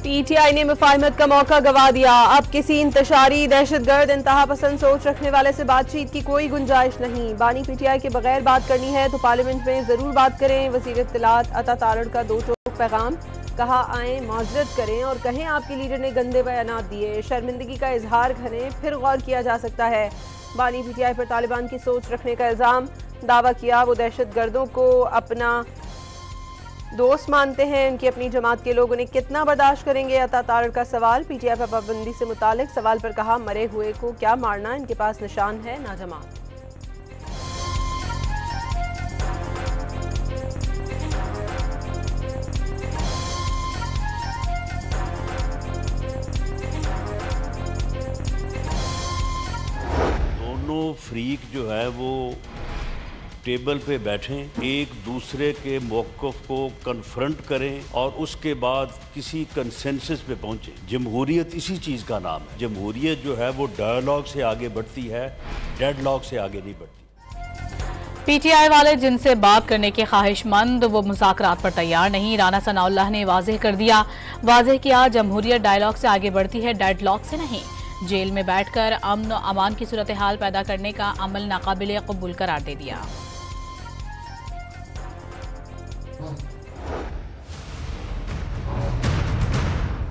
PTI ने मुफाहमत का मौका गंवा दिया। अब किसी इंतशारी दहशतगर्द इंतहा पसंद सोच रखने वाले से बातचीत की कोई गुंजाइश नहीं। बानी पीटीआई के बगैर बात करनी है तो पार्लियामेंट में जरूर बात करें। वजीर इत्तलात अता तारड़ का दो टोक पैगाम, कहा आए माजरत करें और कहें आपके लीडर ने गंदे बयानात दिए। शर्मिंदगी का इजहार करें फिर गौर किया जा सकता है। बानी पीटीआई पर तालिबान की सोच रखने का इल्जाम, दावा किया वो दहशतगर्दों को अपना दोस्त मानते हैं। उनकी अपनी जमात के लोग उन्हें कितना बर्दाश्त करेंगे। अता तारड़ का सवाल, पीटीआई पर पाबंदी से मुतालिक सवाल पर कहा मरे हुए को क्या मारना, इनके पास निशान है ना जमात। दोनों फ्रीक जो है वो टेबल पे बैठें, एक दूसरे के मौक़िफ़ को कन्फ्रंट करें और उसके बाद किसी कंसेंसस पे पहुंचें। जमहूरियत इसी चीज़ का नाम है। जमहूरियत जो है वो डायलॉग से आगे बढ़ती है, डेडलॉग से आगे नहीं बढ़ती। पीटीआई वाले जिनसे बात करने के ख्वाहिशमंद वो मुज़ाकरात पर तैयार नहीं। राना सनाउल्लाह ने वाज़ेह कर दिया, वाज़ेह किया जमहूरियत डायलॉग से आगे बढ़ती है, डेडलॉग से नहीं। जेल में बैठकर अमन और अमान की सूरत हाल पैदा करने का अमल नाकाबिल कबूल करार दे दिया।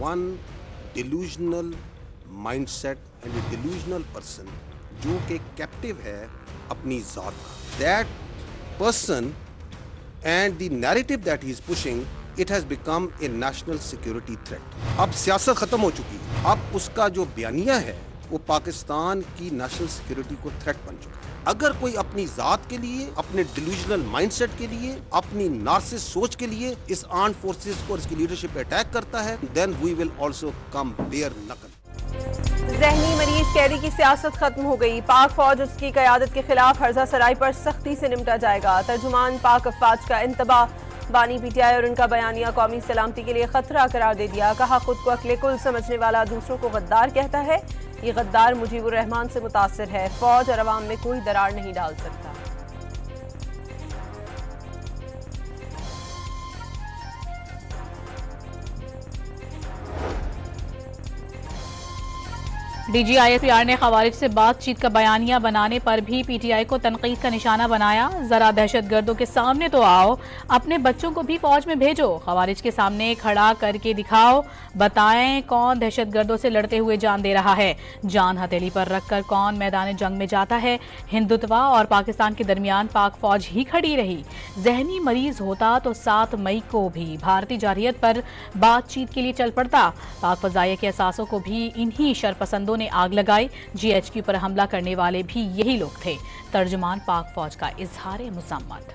One delusional mindset and a delusional person जो कि कैप्टिव है अपनी जात का, that person and the narrative that he is pushing, it has become a national security threat. अब सियासत खत्म हो चुकी है। अब उसका जो बयानिया है वो पाकिस्तान की नेशनल सिक्योरिटी को थ्रेट बन चुका है। अगर कोई अपनी जात के लिए, अपने डिल्यूजनल माइंडसेट के लिए, अपनी नार्सिस सोच के लिए इस आर्म फोर्सेस को और इसकी लीडरशिप पे अटैक करता है, then we will also come bear knuckle. जहनी मरीज कैदी की सियासत खत्म हो गई। पाक फौज उसकी क़यादत के खिलाफ हर्जा सराय पर सख्ती से निपटा जाएगा। तर्जुमान पाक अफवाज का इंतबाह, बानी पीटीआई और उनका बयानिया कौमी सलामती के लिए खतरा करार दे दिया। कहा खुद को अक्ले कुल समझने वाला दूसरों को गद्दार कहता है। ये गद्दार मुजीबुर रहमान से मुतासिर है। फौज और अवाम में कोई दरार नहीं डाल सकता। डीजीआईएसपीआर ने खवारिज से बातचीत का बयानिया बनाने पर भी पीटीआई को तनकीद का निशाना बनाया। जरा दहशतगर्दों के सामने तो आओ, अपने बच्चों को भी फौज में भेजो, खवारिज के सामने खड़ा करके दिखाओ, बताएं कौन दहशतगर्दों से लड़ते हुए जान दे रहा है, जान हथेली पर रखकर कौन मैदान जंग में जाता है। हिंदुत्व और पाकिस्तान के दरमियान पाक फौज ही खड़ी रही। जहनी मरीज होता तो 7 मई को भी भारतीय जारहियत पर बातचीत के लिए चल पड़ता। पाक फजाइया के असासों को भी इन्हीं शरपसंदों ने आग लगाई। जीएचक्यू पर हमला करने वाले भी यही लोग थे। तर्जुमान पाक फौज का इजहार मुसम्मत।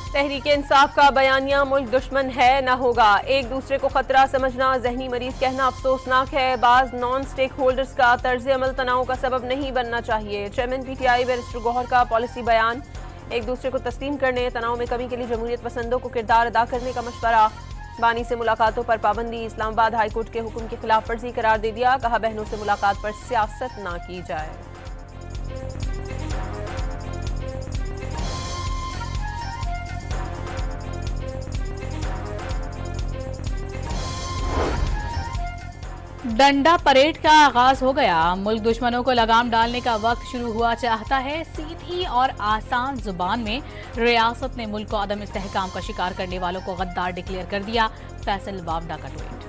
तहरीक इंसाफ का बयानिया मुल्क दुश्मन है ना होगा, एक दूसरे को खतरा समझना, जहनी मरीज कहना अफसोसनाक है। बाज नॉन स्टेक होल्डर्स का तर्ज अमल तनाव का सबब नहीं बनना चाहिए। चेयरमैन पीटीआई बैरिस्टर गौहर का पॉलिसी बयान, एक दूसरे को तस्लीम करने, तनाव में कमी के लिए जमहूरियत पसंदों को किरदार अदा करने का मशवरा। बानी से मुलाकातों पर पाबंदी, इस्लामाबाद हाईकोर्ट के हुक्म की खिलाफ वर्जी करार दे दिया। कहा बहनों से मुलाकात पर सियासत ना की जाए। डंडा परेड का आगाज हो गया। मुल्क दुश्मनों को लगाम डालने का वक्त शुरू हुआ चाहता है। सीधी और आसान जुबान में रियासत ने मुल्क को अदम इस्तेहकाम का शिकार करने वालों को गद्दार डिक्लेयर कर दिया। फैसल वावडा का ट्वीट।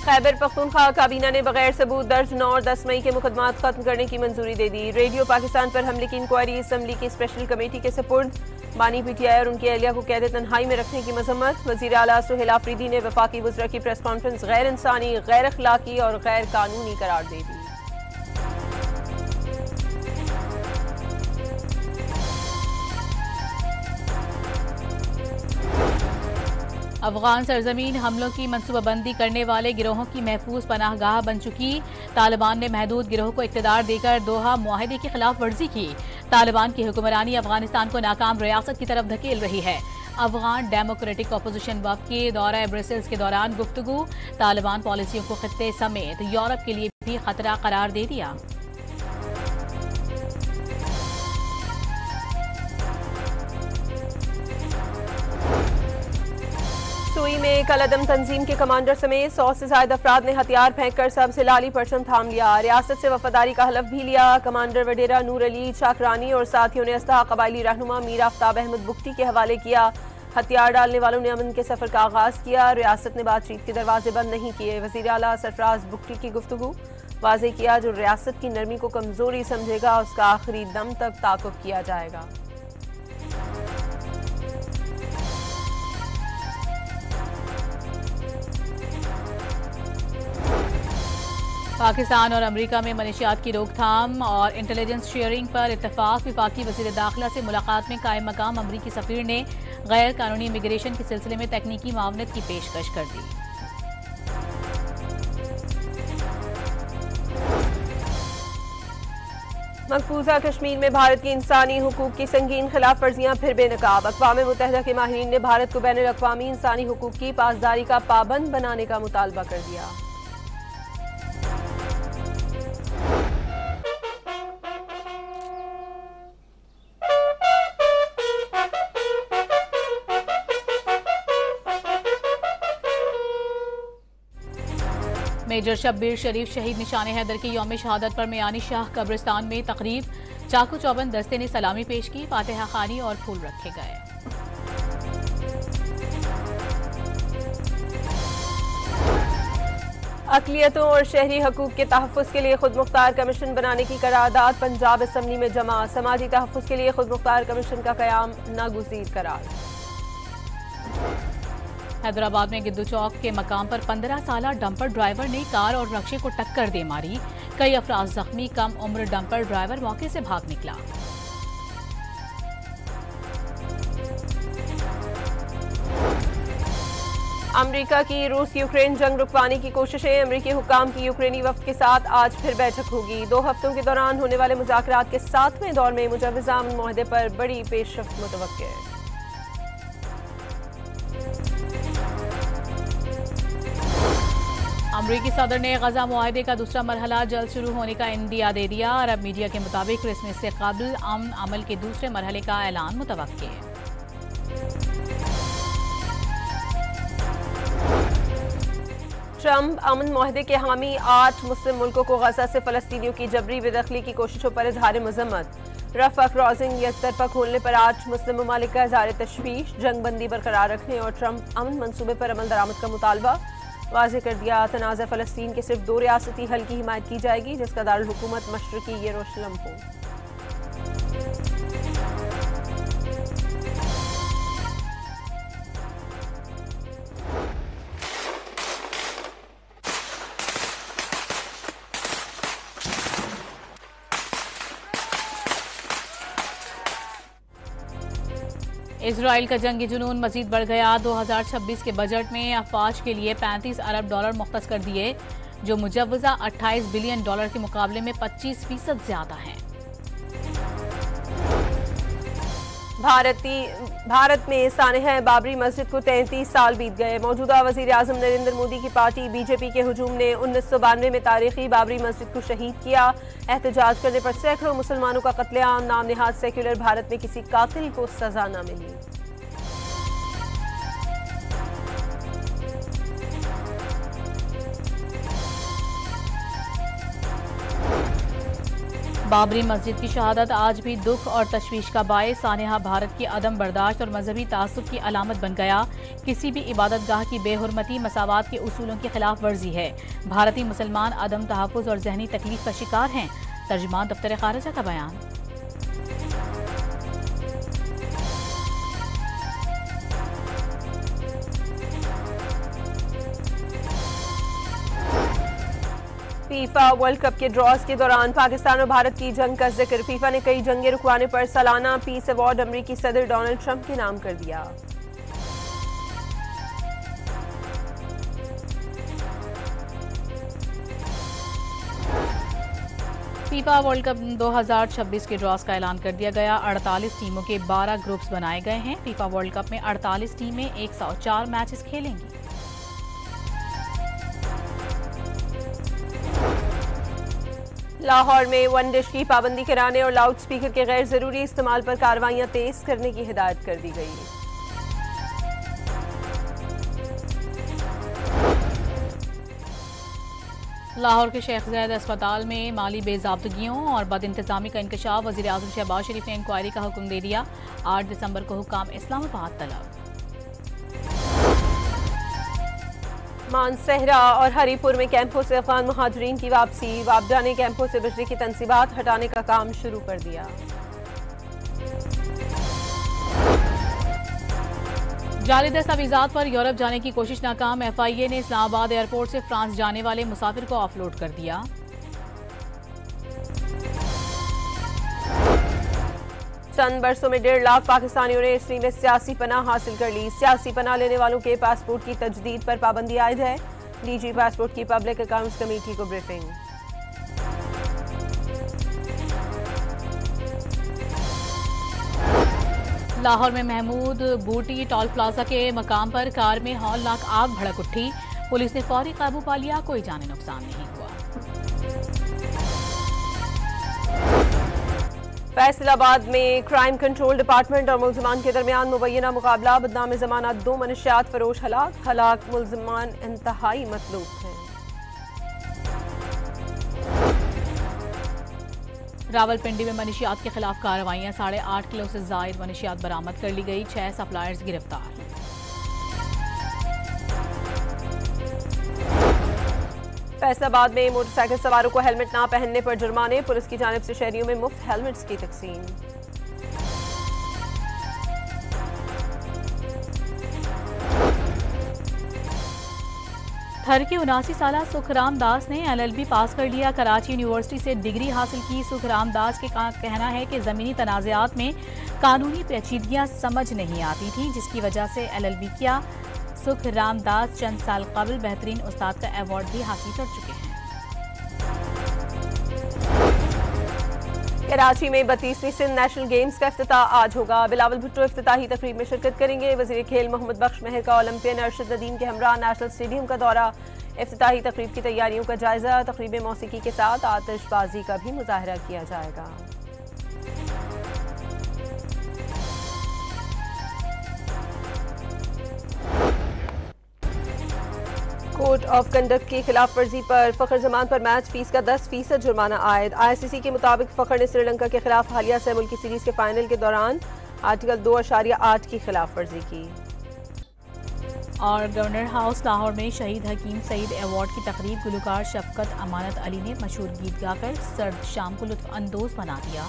खैबर पख्तूनख्वा काबीना ने बगैर सबूत दर्ज 9 और 10 मई के मुकदमात खत्म करने की मंजूरी दे दी। रेडियो पाकिस्तान पर हमले की इंक्वायरी असम्बली की स्पेशल कमेटी के सपुर्द। बानी पीटीआई और उनकी अहलिया को कैद तन्हाई में रखने की मजम्मत। वजीर आला सुहेल आफरीदी ने वफाकी वज़रा की प्रेस कॉन्फ्रेंस गैर इंसानी, गैर अखलाकी और गैर कानूनी करार दे दी। अफगान सरजमीन हमलों की मनसूबाबंदी करने वाले गिरोहों की महफूज पनाहगाह बन चुकी। तालिबान ने महदूद गिरोह को इख्तियार देकर दोहा मुआहदे की खिलाफ वर्जी की। तालिबान की हुक्मरानी अफगानिस्तान को नाकाम रियासत की तरफ धकेल रही है। अफगान डेमोक्रेटिक अपोजिशन वफ़द के दौरा ब्रसेल्स के दौरान गुफ्तगू। तालिबान पॉलिसियों को खित्ते समेत यूरोप के लिए भी खतरा करार दे दिया। कलअदम तंजीम के कमांडर समेत 100 से ज्यादा अफराद ने हथियार फेंककर सबसे लाली परचम थाम लिया। रियासत से वफादारी का हलफ भी लिया। कमांडर वडेरा नूर अली चाकरानी और साथियों ने अस्तहा कबायली रहनुमा मीर आफ्ताब अहमद बुख्ती के हवाले किया। हथियार डालने वालों ने अमन के सफर का आगाज किया। रियासत ने बातचीत के दरवाजे बंद नहीं किए। वजीर आला सरफराज बुख्ती की गुफ्तगू वाज़ेह किया, जो रियासत की नरमी को कमजोरी समझेगा उसका आखिरी दम तक ताक़ुब किया जाएगा। पाकिस्तान और अमेरिका में मनशियात की रोकथाम और इंटेलिजेंस शेयरिंग पर इत्तफाक। वफाकी वज़ीर दाखिला से मुलाकात में कायम मकाम अमरीकी सफ़ीर ने गैर कानूनी इमिग्रेशन के सिलसिले में तकनीकी मावनत की पेशकश कर दी। मकबूजा कश्मीर में भारत की इंसानी हुकूक की संगीन खिलाफ वर्जियां फिर बेनकाब। अक़वाम मुत्तहिदा के माहिरीन ने भारत को बैनुल अक़वामी इंसानी हुकूक की पासदारी का पाबंद बनाने का मुतालबा कर दिया। मेजर शब्बीर शरीफ शहीद निशान हैदर के यौम शहादत पर मियानी शाह कब्रिस्तान में तकरीब। चाकू चौबंद दस्ते ने सलामी पेश की, फातिहा खानी और फूल रखे गए। अक़लियतों और शहरी हकूक़ के तहफ़्फ़ुज़ के लिए खुद मुख्तार कमीशन बनाने की करारदाद पंजाब असम्बली में जमा। समाजी तहफ़्फ़ुज़ के लिए खुद मुख्तार कमीशन का क़याम नागुज़ीर करार। हैदराबाद में गिद्दू चौक के मकाम पर 15 साला डंपर ड्राइवर ने कार और रक्शे को टक्कर दे मारी। कई अफराद जख्मी। कम उम्र डंपर ड्राइवर मौके से भाग निकला। अमेरिका की रूस यूक्रेन जंग रुकवाने की कोशिशें। अमेरिकी हुक्काम की यूक्रेनी वफ्द के साथ आज फिर बैठक होगी। 2 हफ्तों के दौरान होने वाले मुज़ाकरात के 7वें दौर में मुजव्वज़ा अमन मुआहदे पर बड़ी पेशरफ्त मुतवक्किर है। अमरीकी सदर ने गजा मुआहदे का दूसरा मरहला जल्द शुरू होने का इंदिया दे दिया। अरब मीडिया के मुताबिक क्रिसमस से कबल अमन अमल के दूसरे मरहले का ऐलान मुतवक्किर है। ट्रंप अमन मुआहदे के हामी। 8 मुस्लिम मुल्कों को गजा से फलस्तीनियों की जबरी बेदखली की कोशिशों पर इजहार मजम्मत। रफा क्रॉसिंग यकतरफा खोलने पर 8 मुस्लिम ममालिक का इजहार तशवीश। जंग बंदी बरकरार रखने और ट्रंप अमन मनसूबे पर अमल दरामद का मुतालबा। वाज़ेह कर दिया, तनाज़ा फ़लस्तीन के सिर्फ 2 रियासती हल की हिमायत की जाएगी, जिसका दारुल हुकूमत मशरक़ी यरूशलेम हो। इजराइल का जंगी जुनून मजीद बढ़ गया। 2026 के बजट में अफवाज के लिए $35 अरब मुख्तस कर दिए, जो मुजव्वज़ा $28 बिलियन के मुकाबले में 25% ज्यादा हैं। भारत में सानह बाबरी मस्जिद को 33 साल बीत गए। मौजूदा वज़ीर आज़म नरेंद्र मोदी की पार्टी बीजेपी के हुजूम ने 1992 में तारीखी बाबरी मस्जिद को शहीद किया। एहतजाज करने पर सैकड़ों मुसलमानों का कत्लेआम। नाम निहाद सेक्युलर भारत में किसी कातिल को सजा न मिली। बाबरी मस्जिद की शहादत आज भी दुख और तशवीश का बायस। सानेहा भारत की अदम बर्दाश्त और मजहबी तासुब की अलामत बन गया। किसी भी इबादत गाह की बेहुरमती मसावात के उसूलों की खिलाफ वर्जी है। भारतीय मुसलमान अदम तहफ़्फ़ुज़ और जहनी तकलीफ का शिकार हैं। तर्जुमान दफ्तर खारिजा का बयान। फीफा वर्ल्ड कप के ड्रॉज के दौरान पाकिस्तान और भारत की जंग का जिक्र। फीफा ने कई जंगें रुकवाने पर सालाना पीस अवार्ड अमेरिकी सदर डोनाल्ड ट्रंप के नाम कर दिया। फीफा वर्ल्ड कप 2026 के ड्रॉज का ऐलान कर दिया गया। 48 टीमों के 12 ग्रुप्स बनाए गए हैं। फीफा वर्ल्ड कप में 48 टीमें 104 मैचेस खेलेंगी। लाहौर में वन डिश की पाबंदी कराने और लाउड स्पीकर के गैर जरूरी इस्तेमाल पर कार्रवाइयां तेज करने की हिदायत कर दी गई। लाहौर के शेख ज़ैद अस्पताल में माली बेज़ाब्तगियों और बदइंतज़ामी का इंकशाफ। वज़ीर आज़म शहबाज शरीफ ने इंक्वायरी का हुक्म दे दिया। 8 दिसंबर को हुक्काम इस्लामाबाद तलब। मानसहरा और हरीपुर में कैंपों से अफगान मुहाजिरीन की वापसी। वापडा ने कैंपों से बिजली की तंसीबात हटाने का काम शुरू कर दिया। जाली दस्तावेज़ात पर यूरोप जाने की कोशिश नाकाम। FIA ने इस्लामाबाद एयरपोर्ट से फ्रांस जाने वाले मुसाफिर को ऑफलोड कर दिया। चंद बरसों में 1.5 लाख पाकिस्तानियों ने इसराइल में सियासी पनाह हासिल कर ली। सियासी पनाह लेने वालों के पासपोर्ट की तजदीद पर पाबंदी आयद है। DG पासपोर्ट की पब्लिक अकाउंट्स कमेटी को ब्रीफिंग। लाहौर में महमूद बूटी टोल प्लाजा के मकाम पर कार में हौलनाक आग भड़क उठी। पुलिस ने फौरी काबू पा लिया। कोई जानी नुकसान नहीं हुआ। फैसलाबाद में क्राइम कंट्रोल डिपार्टमेंट और मुल्जिमान के दरमियान मुबैना मुकाबला। बदनाम जमानत 2 मनशियात फरोश हलाक मुल्जिमान इंतहाई मतलूब हैं। रावलपिंडी में मनशियात के खिलाफ कार्रवाइयां। 8.5 किलो से जायद मनशियात बरामद कर ली गई। 6 सप्लायर्स गिरफ्तार। फैसलाबाद में मोटरसाइकिल सवारों को हेलमेट ना पहनने पर जुर्माने। पुलिस की जानिब से शहरियों में मुफ्त हेलमेट्स की तकसीम। थर के 79 साला सुखराम दास ने LLB पास कर लिया। कराची यूनिवर्सिटी से डिग्री हासिल की। सुखराम दास के कहना है कि ज़मीनी तनाज़ात में कानूनी पेचीदगियां समझ नहीं आती थी, जिसकी वजह से LLB किया। सुखराम दास चंद साल कबल बेहतरीन उस्ताद का अवार्ड भी हासिल कर चुके हैं। कराची में 32वीं सिंध नेशनल गेम्स का इफ्तिताह आज होगा। बिलावल भुट्टो इफ्तिताही तकरीब में शिरकत करेंगे। वज़ीर खेल मोहम्मद बख्श महर का ओलंपियन अरशद नदीम के हमरा नेशनल स्टेडियम का दौरा। इफ्तिताही तकरीब की तैयारियों का जायजा। तकरीब में मौसीकी के साथ आतिशबाजी का भी मुजाहरा किया जाएगा। कोड ऑफ कंडक्ट की खिलाफ वर्जी पर फखर जमान पर मैच फीस का 10% जुर्माना आयद। ICC के मुताबिक फखर ने श्रीलंका के खिलाफ हालिया सह मुल्की सीरीज के फाइनल के दौरान आर्टिकल 2.8 की खिलाफ वर्जी की। और गवर्नर हाउस लाहौर में शहीद हकीम सईद अवार्ड की तकरीब। गुलकार शफकत अमानत अली ने मशहूर गीत गाकर सर्द शाम को लुत्फ अंदोज बना दिया।